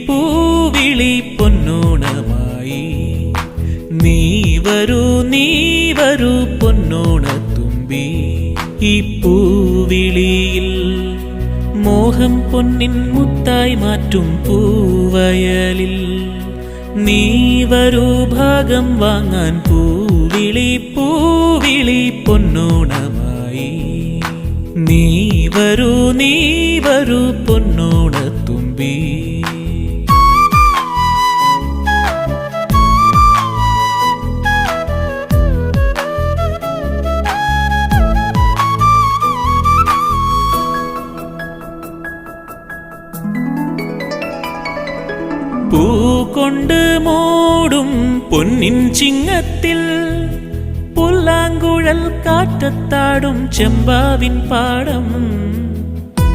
പൂവിളി പൊന്നോണമായി നീ വരൂ പൊന്നോണത്തുമ്പി. ഈ പൂവിളിയിൽ മോഹം പൊന്നിൻ മുത്തായി മാറ്റും പൂവയലിൽ നീ വരൂ ഭാഗം വാങ്ങാൻ. പൂവിളി പൊന്നോണമായി നീ വരൂ പൊന്നോണത്തുമ്പി. പൂകൊണ്ട് മൂടും പൊന്നിൻ ചിങ്ങത്തിൽ പുല്ലാങ്കുഴൽ കാറ്റത്താടും ചെമ്പാവിൻ പാടം.